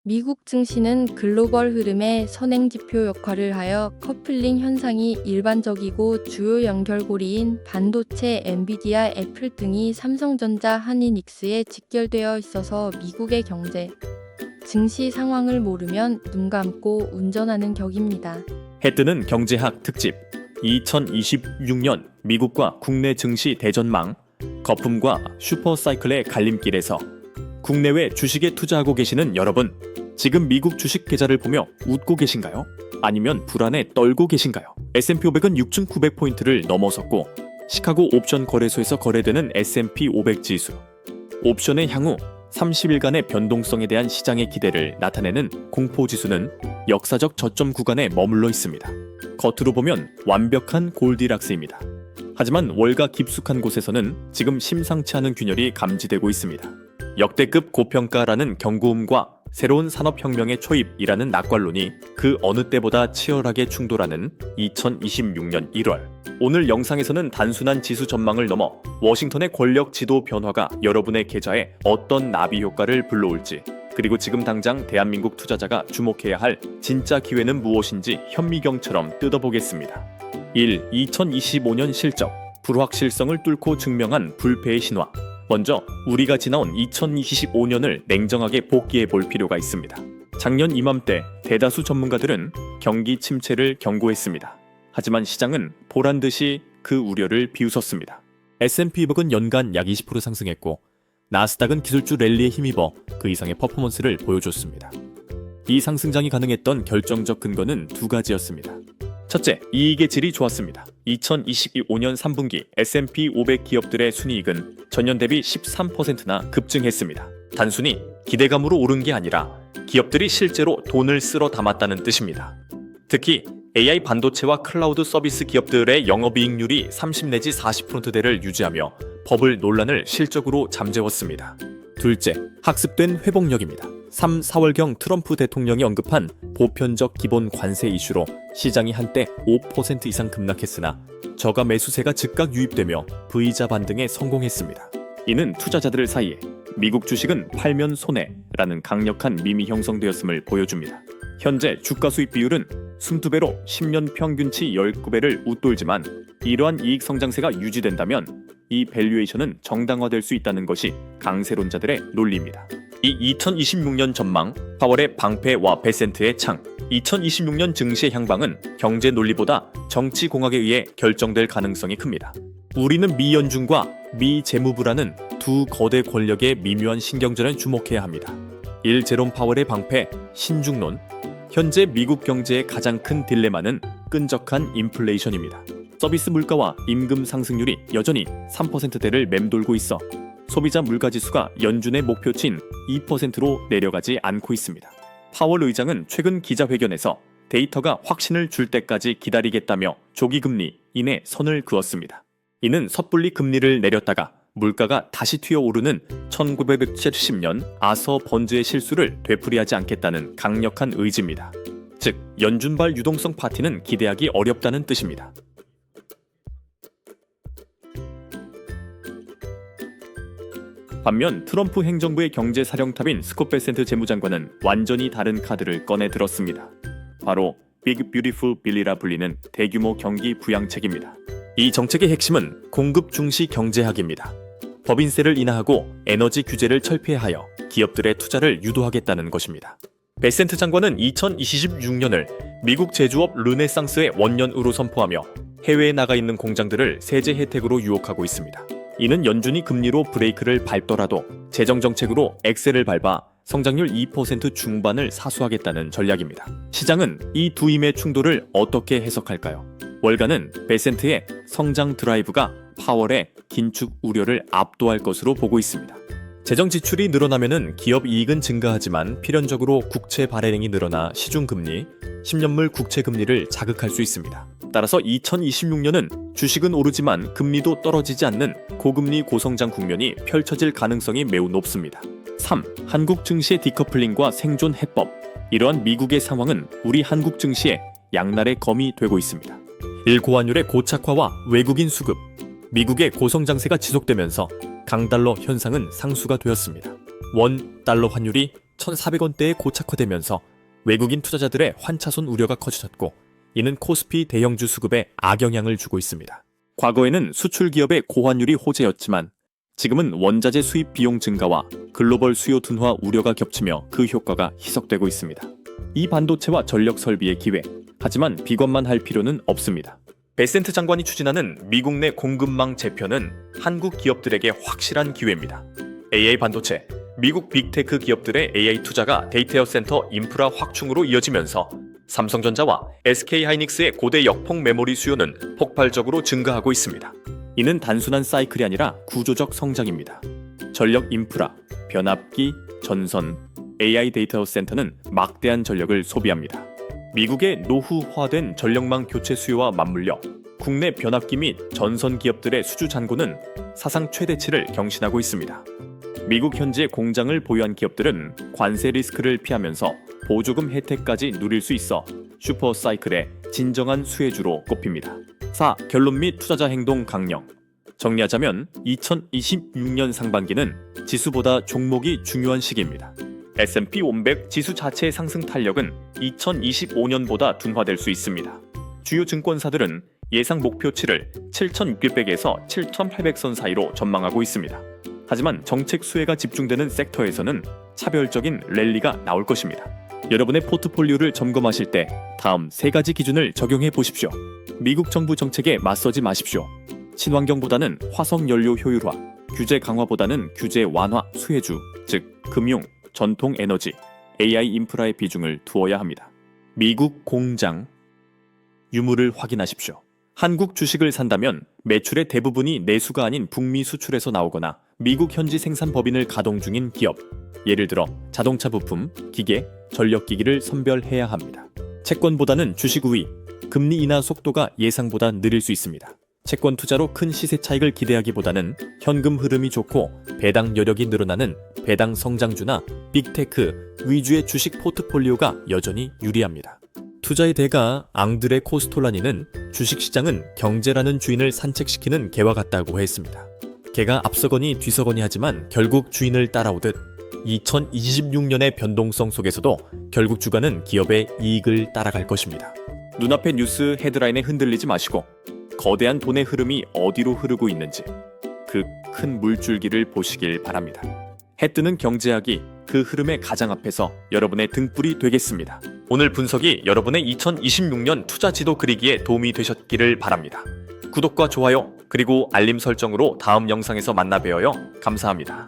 미국 증시는 글로벌 흐름의 선행지표 역할을 하여 커플링 현상이 일반적이고 주요 연결고리인 반도체, 엔비디아, 애플 등이 삼성전자, 한인익스에 직결되어 있어서 미국의 경제, 증시 상황을 모르면 눈 감고 운전하는 격입니다. 해뜨는 경제학 특집 2026년 미국과 국내 증시 대전망, 거품과 슈퍼사이클의 갈림길에서 국내외 주식에 투자하고 계시는 여러분, 지금 미국 주식 계좌를 보며 웃고 계신가요? 아니면 불안에 떨고 계신가요? S&P 500은 6,900포인트를 넘어섰고 시카고 옵션 거래소에서 거래되는 S&P 500 지수, 옵션의 향후 30일간의 변동성에 대한 시장의 기대를 나타내는 공포지수는 역사적 저점 구간에 머물러 있습니다. 겉으로 보면 완벽한 골디락스입니다. 하지만 월가 깊숙한 곳에서는 지금 심상치 않은 균열이 감지되고 있습니다. 역대급 고평가라는 경고음과 새로운 산업혁명의 초입이라는 낙관론이 그 어느 때보다 치열하게 충돌하는 2026년 1월. 오늘 영상에서는 단순한 지수 전망을 넘어 워싱턴의 권력 지도 변화가 여러분의 계좌에 어떤 나비 효과를 불러올지, 그리고 지금 당장 대한민국 투자자가 주목해야 할 진짜 기회는 무엇인지 현미경처럼 뜯어보겠습니다. 1. 2025년 실적, 불확실성을 뚫고 증명한 불패의 신화. 먼저 우리가 지나온 2025년을 냉정하게 복기해 볼 필요가 있습니다. 작년 이맘때 대다수 전문가들은 경기 침체를 경고했습니다. 하지만 시장은 보란듯이 그 우려를 비웃었습니다. S&P 500은 연간 약 20% 상승했고 나스닥은 기술주 랠리에 힘입어 그 이상의 퍼포먼스를 보여줬습니다. 이 상승장이 가능했던 결정적 근거는 두 가지였습니다. 첫째, 이익의 질이 좋았습니다. 2025년 3분기 S&P 500 기업들의 순이익은 전년 대비 13%나 급증했습니다. 단순히 기대감으로 오른 게 아니라 기업들이 실제로 돈을 쓸어 담았다는 뜻입니다. 특히 AI 반도체와 클라우드 서비스 기업들의 영업이익률이 30 내지 40%대를 유지하며 버블 논란을 실적으로 잠재웠습니다. 둘째, 학습된 회복력입니다. 3, 4월경 트럼프 대통령이 언급한 보편적 기본 관세 이슈로 시장이 한때 5% 이상 급락했으나 저가 매수세가 즉각 유입되며 V자 반등에 성공했습니다. 이는 투자자들 사이에 미국 주식은 팔면 손해라는 강력한 밈이 형성되었음을 보여줍니다. 현재 주가 수익 비율은 22배로 10년 평균치 19배를 웃돌지만 이러한 이익 성장세가 유지된다면 이 밸류에이션은 정당화될 수 있다는 것이 강세론자들의 논리입니다. 이 2026년 전망, 파월의 방패와 베센트의 창. 2026년 증시의 향방은 경제 논리보다 정치 공학에 의해 결정될 가능성이 큽니다. 우리는 미 연준과 미 재무부라는 두 거대 권력의 미묘한 신경전에 주목해야 합니다. 1. 제롬 파월의 방패, 신중론. 현재 미국 경제의 가장 큰 딜레마는 끈적한 인플레이션입니다. 서비스 물가와 임금 상승률이 여전히 3%대를 맴돌고 있어 소비자 물가지수가 연준의 목표치인 2%로 내려가지 않고 있습니다. 파월 의장은 최근 기자회견에서 데이터가 확신을 줄 때까지 기다리겠다며 조기금리 인에 선을 그었습니다. 이는 섣불리 금리를 내렸다가 물가가 다시 튀어오르는 1970년 아서 번즈의 실수를 되풀이하지 않겠다는 강력한 의지입니다. 즉, 연준발 유동성 파티는 기대하기 어렵다는 뜻입니다. 반면 트럼프 행정부의 경제사령탑인 스콧 베센트 재무장관은 완전히 다른 카드를 꺼내 들었습니다. 바로 빅 뷰티풀 빌리라 불리는 대규모 경기 부양책입니다. 이 정책의 핵심은 공급 중시 경제학입니다. 법인세를 인하하고 에너지 규제를 철폐하여 기업들의 투자를 유도하겠다는 것입니다. 베센트 장관은 2026년을 미국 제조업 르네상스의 원년으로 선포하며 해외에 나가 있는 공장들을 세제 혜택으로 유혹하고 있습니다. 이는 연준이 금리로 브레이크를 밟더라도 재정정책으로 엑셀을 밟아 성장률 2% 중반을 사수하겠다는 전략입니다. 시장은 이 두 힘의 충돌을 어떻게 해석할까요? 월가는 베센트의 성장 드라이브가 파월의 긴축 우려를 압도할 것으로 보고 있습니다. 재정 지출이 늘어나면은 기업 이익은 증가하지만 필연적으로 국채 발행이 늘어나 시중금리, 10년물 국채 금리를 자극할 수 있습니다. 따라서 2026년은 주식은 오르지만 금리도 떨어지지 않는 고금리 고성장 국면이 펼쳐질 가능성이 매우 높습니다. 3. 한국 증시의 디커플링과 생존 해법. 이러한 미국의 상황은 우리 한국 증시의 양날의 검이 되고 있습니다. 1. 고환율의 고착화와 외국인 수급. 미국의 고성장세가 지속되면서 강달러 현상은 상수가 되었습니다. 원 달러 환율이 1,400원대에 고착화되면서 외국인 투자자들의 환차손 우려가 커졌고 이는 코스피 대형주 수급에 악영향을 주고 있습니다. 과거에는 수출 기업의 고환율이 호재였지만 지금은 원자재 수입 비용 증가와 글로벌 수요 둔화 우려가 겹치며 그 효과가 희석되고 있습니다. 이 반도체와 전력 설비의 기회, 하지만 비관만 할 필요는 없습니다. 베센트 장관이 추진하는 미국 내 공급망 재편은 한국 기업들에게 확실한 기회입니다. AI 반도체, 미국 빅테크 기업들의 AI 투자가 데이터 센터 인프라 확충으로 이어지면서 삼성전자와 SK하이닉스의 고대 역폭 메모리 수요는 폭발적으로 증가하고 있습니다. 이는 단순한 사이클이 아니라 구조적 성장입니다. 전력 인프라, 변압기, 전선, AI 데이터 센터는 막대한 전력을 소비합니다. 미국의 노후화된 전력망 교체 수요와 맞물려 국내 변압기 및 전선 기업들의 수주 잔고는 사상 최대치를 경신하고 있습니다. 미국 현지의 공장을 보유한 기업들은 관세 리스크를 피하면서 보조금 혜택까지 누릴 수 있어 슈퍼사이클의 진정한 수혜주로 꼽힙니다. 4. 결론 및 투자자 행동 강령. 정리하자면 2026년 상반기는 지수보다 종목이 중요한 시기입니다. S&P 500 지수 자체의 상승 탄력은 2025년보다 둔화될 수 있습니다. 주요 증권사들은 예상 목표치를 7,600에서 7,800선 사이로 전망하고 있습니다. 하지만 정책 수혜가 집중되는 섹터에서는 차별적인 랠리가 나올 것입니다. 여러분의 포트폴리오를 점검하실 때 다음 3가지 기준을 적용해 보십시오. 미국 정부 정책에 맞서지 마십시오. 친환경보다는 화석연료 효율화, 규제 강화보다는 규제 완화 수혜주, 즉 금융, 전통 에너지, AI 인프라의 비중을 두어야 합니다. 미국 공장 유무를 확인하십시오. 한국 주식을 산다면 매출의 대부분이 내수가 아닌 북미 수출에서 나오거나 미국 현지 생산 법인을 가동 중인 기업, 예를 들어 자동차 부품, 기계, 전력기기를 선별해야 합니다. 채권보다는 주식 우위, 금리 인하 속도가 예상보다 느릴 수 있습니다. 채권 투자로 큰 시세 차익을 기대하기보다는 현금 흐름이 좋고 배당 여력이 늘어나는 배당 성장주나 빅테크 위주의 주식 포트폴리오가 여전히 유리합니다. 투자의 대가 앙드레 코스톨라니는 주식시장은 경제라는 주인을 산책시키는 개와 같다고 했습니다. 개가 앞서거니 뒤서거니 하지만 결국 주인을 따라오듯 2026년의 변동성 속에서도 결국 주가는 기업의 이익을 따라갈 것입니다. 눈앞의 뉴스 헤드라인에 흔들리지 마시고 거대한 돈의 흐름이 어디로 흐르고 있는지 그 큰 물줄기를 보시길 바랍니다. 해뜨는 경제학이 그 흐름의 가장 앞에서 여러분의 등불이 되겠습니다. 오늘 분석이 여러분의 2026년 투자 지도 그리기에 도움이 되셨기를 바랍니다. 구독과 좋아요 그리고 알림 설정으로 다음 영상에서 만나 뵈어요. 감사합니다.